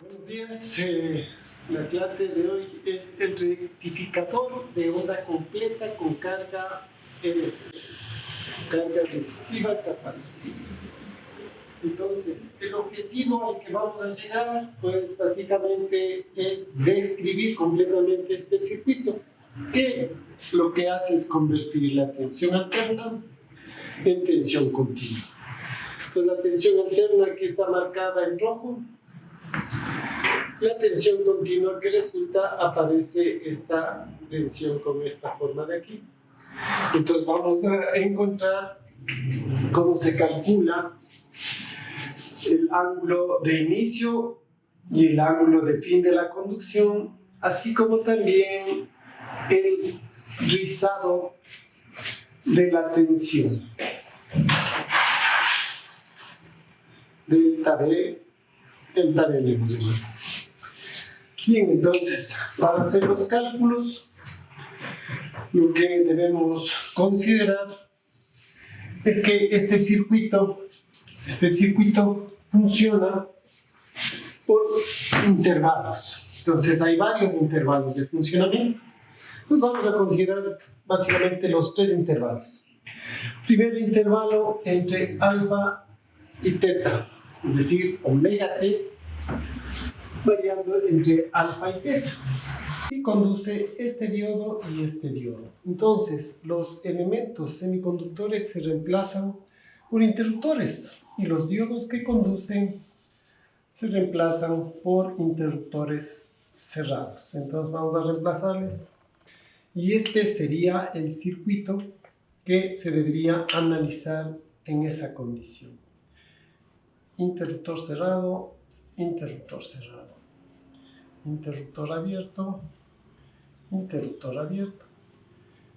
Buenos días. La clase de hoy es el rectificador de onda completa con carga RSS, carga resistiva capacitiva. Entonces, el objetivo al que vamos a llegar, pues básicamente es describir completamente este circuito, que lo que hace es convertir la tensión alterna en tensión continua. Entonces, la tensión alterna que está marcada en rojo, la tensión continua que resulta, aparece esta tensión con esta forma de aquí. Entonces vamos a encontrar cómo se calcula el ángulo de inicio y el ángulo de fin de la conducción, así como también el rizado de la tensión. Delta B le hemos llamado. Bien, entonces, para hacer los cálculos, lo que debemos considerar es que este circuito funciona por intervalos. Entonces, hay varios intervalos de funcionamiento. Entonces, vamos a considerar básicamente los tres intervalos. Primer intervalo entre alfa y teta, es decir, omega t, variando entre alfa y teta, y conduce este diodo y este diodo. Entonces, los elementos semiconductores se reemplazan por interruptores y los diodos que conducen se reemplazan por interruptores cerrados. Entonces, vamos a reemplazarles y este sería el circuito que se debería analizar en esa condición. Interruptor cerrado, interruptor cerrado, interruptor abierto, interruptor abierto.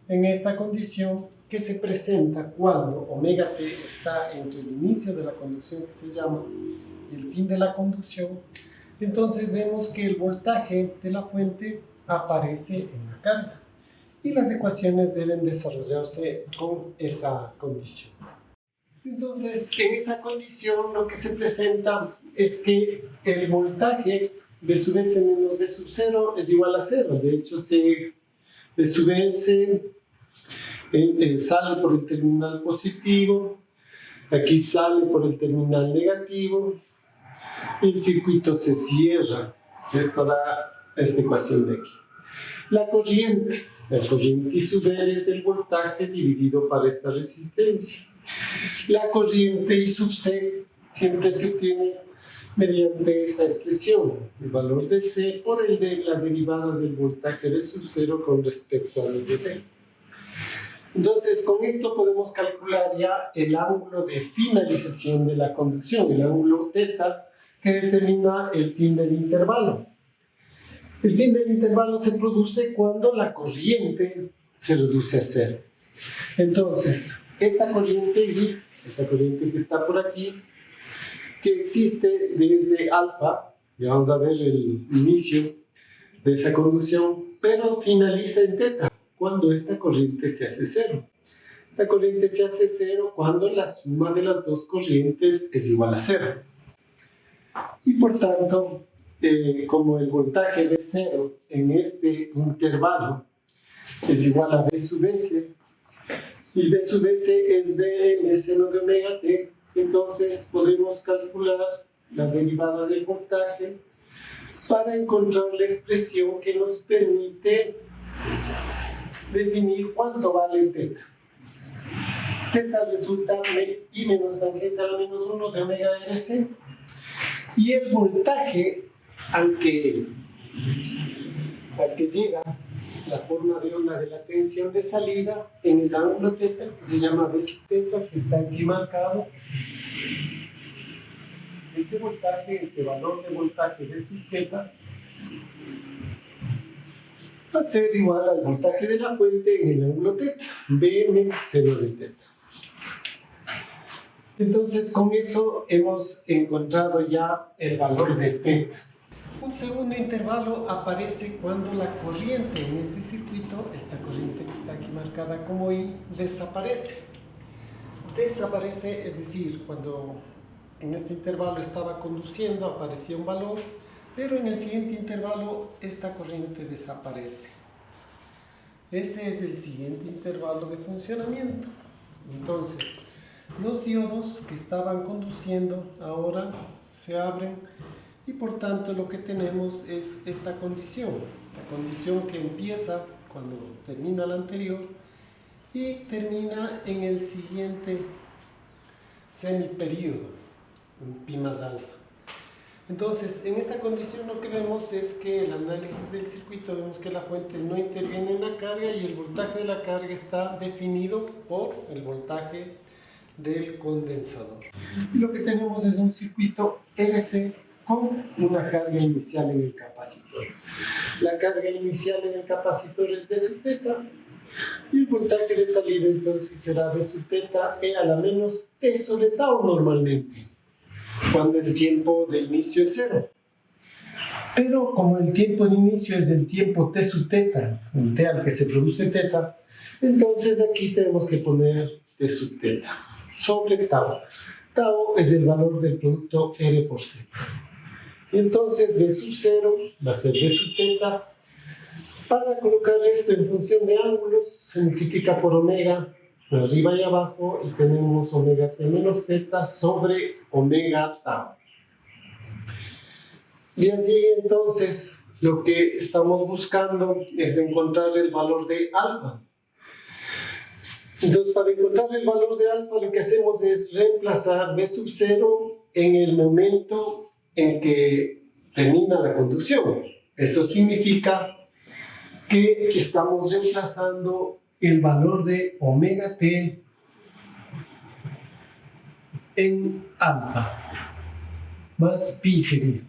En esta condición que se presenta cuando omega t está entre el inicio de la conducción, que se llama, y el fin de la conducción, entonces vemos que el voltaje de la fuente aparece en la carga y las ecuaciones deben desarrollarse con esa condición. Entonces, en esa condición lo que se presenta es que el voltaje V sub S menos V sub 0 es igual a 0. De hecho, V sub S sale por el terminal positivo, aquí sale por el terminal negativo, el circuito se cierra. Esto da esta ecuación de aquí. La corriente I sub R es el voltaje dividido para esta resistencia. La corriente I sub C siempre se obtiene mediante esa expresión, el valor de C por el de la derivada del voltaje V sub 0 con respecto al de T. Entonces, con esto podemos calcular ya el ángulo de finalización de la conducción, el ángulo θ, que determina el fin del intervalo. El fin del intervalo se produce cuando la corriente se reduce a 0. Entonces, esta corriente I, esta corriente que está por aquí, que existe desde alfa, ya vamos a ver el inicio de esa conducción, pero finaliza en teta, cuando esta corriente se hace 0. Esta corriente se hace 0 cuando la suma de las dos corrientes es igual a 0. Y por tanto, como el voltaje V0 en este intervalo es igual a V sub S, y V sub S es V en seno de omega t, entonces podemos calcular la derivada del voltaje para encontrar la expresión que nos permite definir cuánto vale θ. θ resulta I menos tangente a la menos 1 de omega RC, y el voltaje al que llega la forma de onda de la tensión de salida en el ángulo θ, que se llama V sub θ, que está aquí marcado. Este voltaje, este valor de voltaje V sub θ, va a ser igual al voltaje de la fuente en el ángulo θ, Vm seno de θ. Entonces, con eso hemos encontrado ya el valor de θ. Un segundo intervalo aparece cuando la corriente en este circuito, esta corriente que está aquí marcada como I, desaparece. desaparece, es decir, cuando en este intervalo estaba conduciendo aparecía un valor, pero en el siguiente intervalo esta corriente desaparece. Ese es el siguiente intervalo de funcionamiento. Entonces, los diodos que estaban conduciendo ahora se abren y por tanto lo que tenemos es esta condición. La condición que empieza cuando termina la anterior y termina en el siguiente semiperíodo, en pi más alfa. Entonces, en esta condición lo que vemos es que el análisis del circuito, vemos que la fuente no interviene en la carga y el voltaje de la carga está definido por el voltaje del condensador. Y lo que tenemos es un circuito RC con una carga inicial en el capacitor. La carga inicial en el capacitor es V sub teta y el voltaje de salida entonces será V sub teta E a la menos T sobre tau normalmente, cuando el tiempo de inicio es 0. Pero como el tiempo de inicio es el tiempo T sub teta, el T al que se produce teta, entonces aquí tenemos que poner T sub teta sobre tau. Tau es el valor del producto R por Z. Y entonces V sub 0 va a ser V sub teta. Para colocar esto en función de ángulos, se multiplica por omega arriba y abajo y tenemos omega t menos teta sobre omega tau. Y allí entonces lo que estamos buscando es encontrar el valor de alfa. Entonces, para encontrar el valor de alfa, lo que hacemos es reemplazar V sub 0 en el momento en que termina la conducción. Eso significa que estamos reemplazando el valor de omega t en alfa, más pi sería,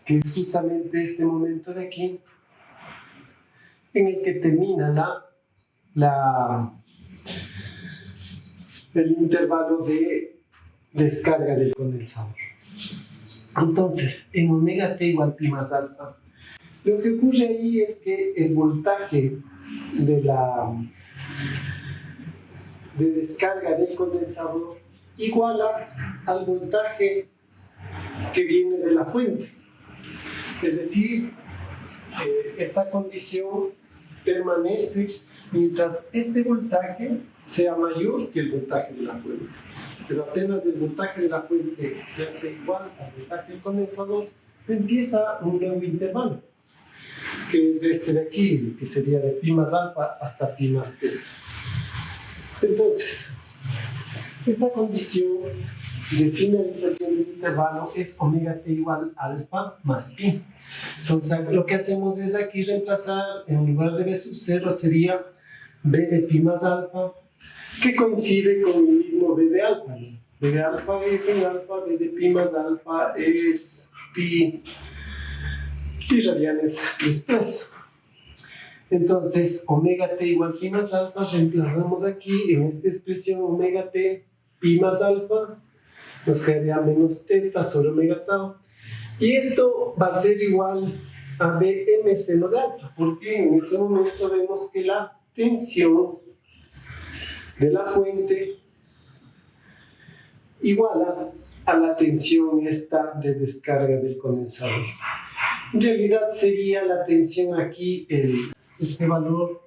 que es justamente este momento de aquí, en el que termina el intervalo de descarga del condensador. Entonces, en omega t igual pi más alfa, lo que ocurre ahí es que el voltaje de descarga del condensador iguala al voltaje que viene de la fuente. Es decir, esta condición permanece mientras este voltaje sea mayor que el voltaje de la fuente. Pero apenas el voltaje de la fuente se hace igual al voltaje del condensador, empieza un nuevo intervalo, que es este de aquí, que sería de pi más alfa hasta pi más teta. Entonces, esta condición de finalización del intervalo es omega t igual alfa más pi. Entonces, lo que hacemos es aquí reemplazar, en lugar de V sub 0 sería V de pi más alfa, que coincide con el mismo V de alfa. V de alfa es en alfa, V de pi más alfa es pi radianes después. Entonces, omega t igual pi más alfa, reemplazamos aquí en esta expresión omega t pi más alfa, nos quedaría menos teta sobre omega tau. Y esto va a ser igual a Bm seno de alfa, porque en ese momento vemos que la tensión de la fuente iguala a la tensión esta de descarga del condensador. En realidad sería la tensión aquí, este valor,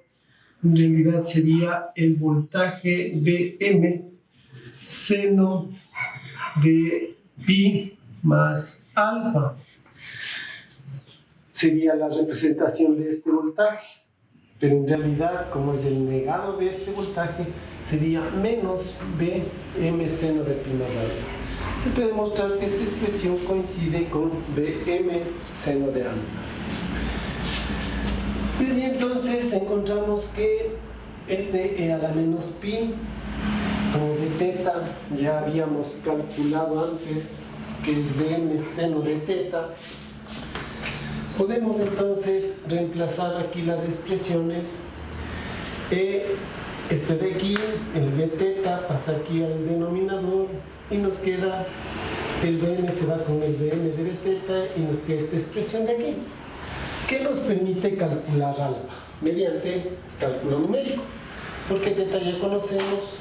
en realidad sería el voltaje Bm seno de pi más alfa. Sería la representación de este voltaje, pero en realidad, como es el negado de este voltaje, sería menos Bm seno de pi más alfa. Se puede demostrar que esta expresión coincide con Bm seno de alfa. Y entonces encontramos que este E a la menos pi, como de teta, ya habíamos calculado antes que es Bm seno de teta. Podemos entonces reemplazar aquí las expresiones. Este de aquí, el B teta, pasa aquí al denominador y nos queda que el Bm se va con el Bm de B teta y nos queda esta expresión de aquí, que nos permite calcular alfa mediante cálculo numérico, porque teta ya conocemos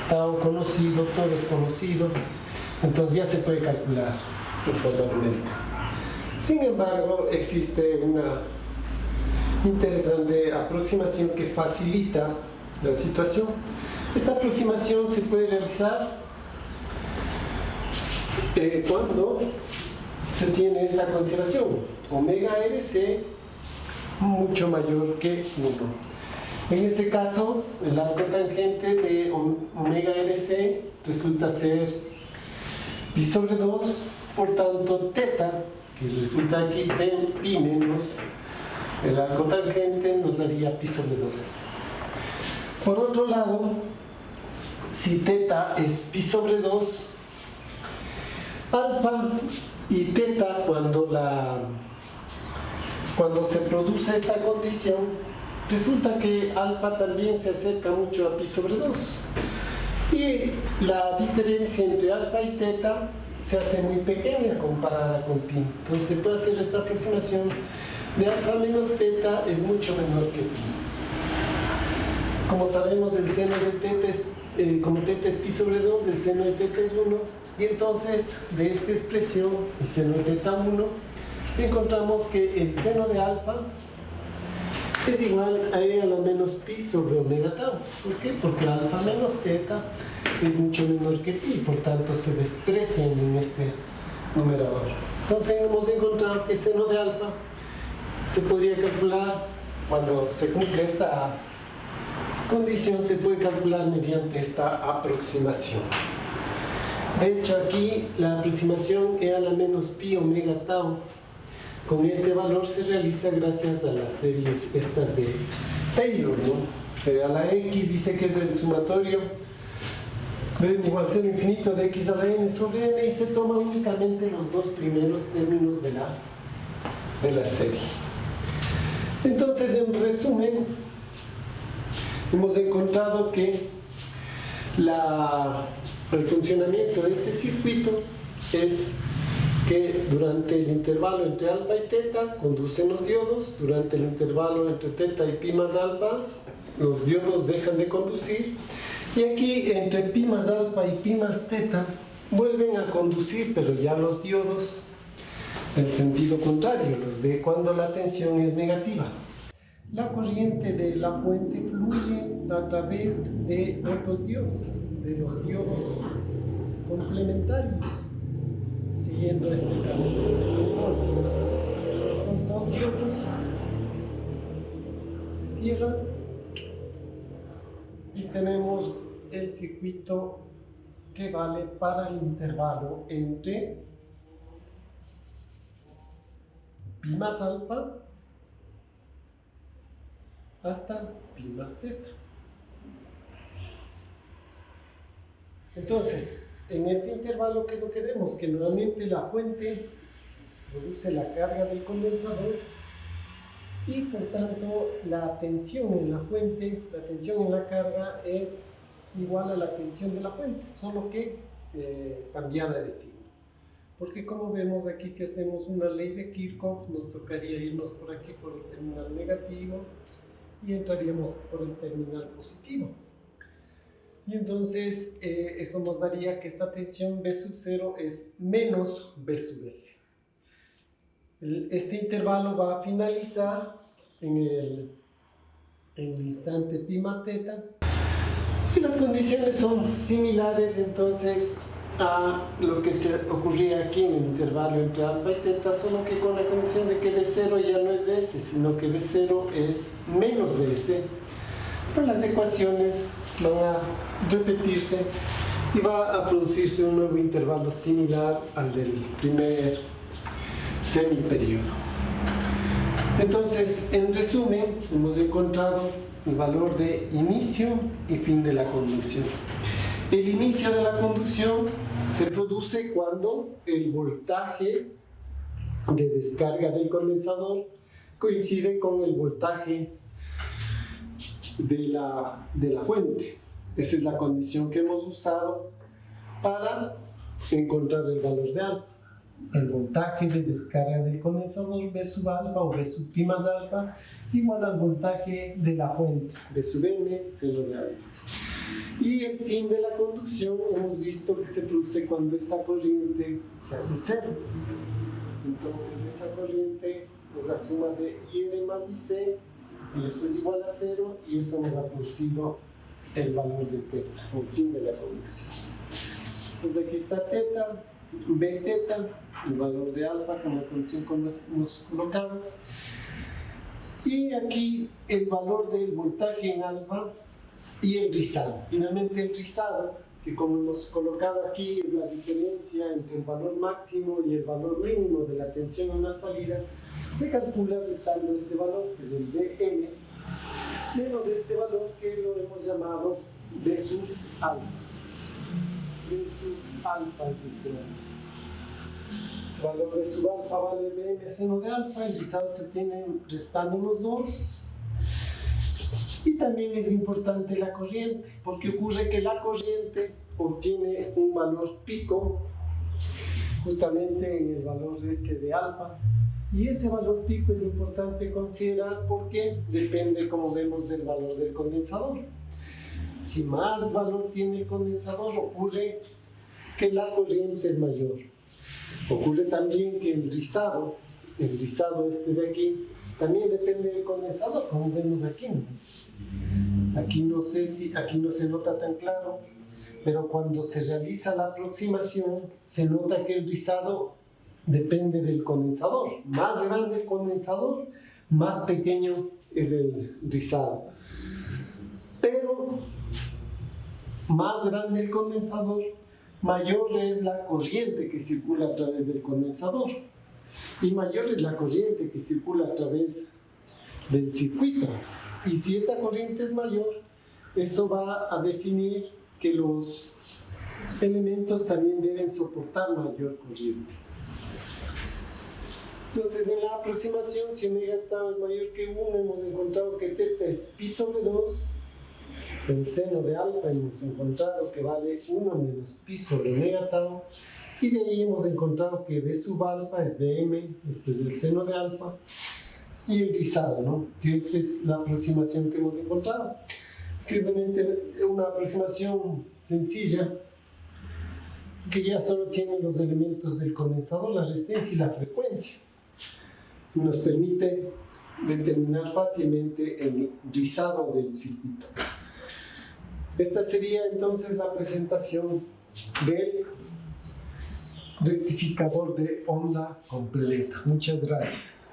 tau conocido, todo es conocido, entonces ya se puede calcular en forma numérica. Sin embargo, existe una interesante aproximación que facilita la situación. Esta aproximación se puede realizar cuando se tiene esta consideración, omega RC mucho mayor que 1. En este caso, el arco tangente de omega RC resulta ser pi sobre 2, por tanto teta, que resulta aquí pi menos el arco tangente, nos daría pi sobre 2. Por otro lado, si teta es pi sobre 2, alfa y teta, cuando se produce esta condición, resulta que alfa también se acerca mucho a pi sobre 2. Y la diferencia entre alfa y teta se hace muy pequeña comparada con pi. Entonces se puede hacer esta aproximación de alfa menos teta es mucho menor que pi. Como sabemos, el seno de teta es, como teta es pi sobre 2, el seno de teta es 1, y entonces de esta expresión, el seno de teta 1, encontramos que el seno de alfa es igual a e a la menos pi sobre omega tau. ¿Por qué? Porque alfa menos teta es mucho menor que pi, por tanto se desprecian en este numerador. Entonces hemos encontrado que el seno de alfa se podría calcular cuando se cumple esta condición, se puede calcular mediante esta aproximación. De hecho, aquí la aproximación e a la menos pi omega tau con este valor se realiza gracias a las series estas de Taylor, ¿no? A la x dice que es el sumatorio de n igual 0 infinito de x a la n sobre n, y se toma únicamente los dos primeros términos de la serie. Entonces, en resumen, hemos encontrado que el funcionamiento de este circuito es que durante el intervalo entre alfa y teta conducen los diodos, durante el intervalo entre teta y pi más alfa los diodos dejan de conducir, y aquí entre pi más alfa y pi más teta vuelven a conducir, pero ya los diodos en sentido contrario, los de cuando la tensión es negativa. La corriente de la fuente fluye a través de otros diodos, de los diodos complementarios, siguiendo este camino. Entonces, estos dos diodos se cierran y tenemos el circuito que vale para el intervalo entre pi más alfa hasta pi más teta. Entonces, en este intervalo, ¿qué es lo que vemos? Que nuevamente la fuente produce la carga del condensador y por tanto la tensión en la fuente, la tensión en la carga es igual a la tensión de la fuente, solo que cambiada de signo. Porque como vemos aquí, si hacemos una ley de Kirchhoff, nos tocaría irnos por aquí por el terminal negativo y entraríamos por el terminal positivo. Y entonces eso nos daría que esta tensión B sub 0 es menos B sub S. Este intervalo va a finalizar en el instante pi más teta. Y las condiciones son similares entonces a lo que se ocurría aquí en el intervalo entre alfa y teta, solo que con la condición de que B0 ya no es Bs, sino que B0 es menos Bs. Pero las ecuaciones van a repetirse y va a producirse un nuevo intervalo similar al del primer semiperiodo. Entonces, en resumen, hemos encontrado el valor de inicio y fin de la conducción. El inicio de la conducción se produce cuando el voltaje de descarga del condensador coincide con el voltaje de la fuente. Esa es la condición que hemos usado para encontrar el valor de alfa. El voltaje de descarga del condensador B sub alfa o B sub pi más alfa igual al voltaje de la fuente B sub n seno de alfa. Y el fin de la conducción hemos visto que se produce cuando esta corriente se hace cero. Entonces esa corriente es la suma de IR más IC, y eso es igual a 0, y eso nos ha producido el valor de teta, el fin de la conducción. Entonces aquí está teta, B teta, el valor de alfa con la condición que hemos colocado. Y aquí el valor del voltaje en alfa y el rizado. Finalmente el rizado, que como hemos colocado aquí es la diferencia entre el valor máximo y el valor mínimo de la tensión en la salida, se calcula restando este valor, que es el Dm, menos este valor que lo hemos llamado D sub alfa. D sub alfa es este valor. Ese valor de sub alfa vale Dm seno de alfa, el rizado se obtiene restando los dos. Y también es importante la corriente, porque ocurre que la corriente obtiene un valor pico justamente en el valor de alfa, y ese valor pico es importante considerar porque depende, como vemos, del valor del condensador. Si más valor tiene el condensador, ocurre que la corriente es mayor. Ocurre también que el rizado este de aquí, también depende del condensador, como vemos aquí. Aquí no se nota tan claro, pero cuando se realiza la aproximación, se nota que el rizado depende del condensador. Más grande el condensador, más pequeño es el rizado. Pero más grande el condensador, mayor es la corriente que circula a través del condensador. Y mayor es la corriente que circula a través del circuito. Y si esta corriente es mayor, eso va a definir que los elementos también deben soportar mayor corriente. Entonces, en la aproximación, si omega tau es mayor que 1, hemos encontrado que teta es pi sobre 2. El seno de alfa hemos encontrado que vale 1 menos pi sobre omega tau. Y de ahí hemos encontrado que B sub alfa es Bm, esto es el seno de alfa. Y el rizado, ¿no? Que esta es la aproximación que hemos encontrado, que es realmente una aproximación sencilla, que ya solo tiene los elementos del condensador, la resistencia y la frecuencia. Nos permite determinar fácilmente el rizado del circuito. Esta sería entonces la presentación del rectificador de onda completa. Muchas gracias.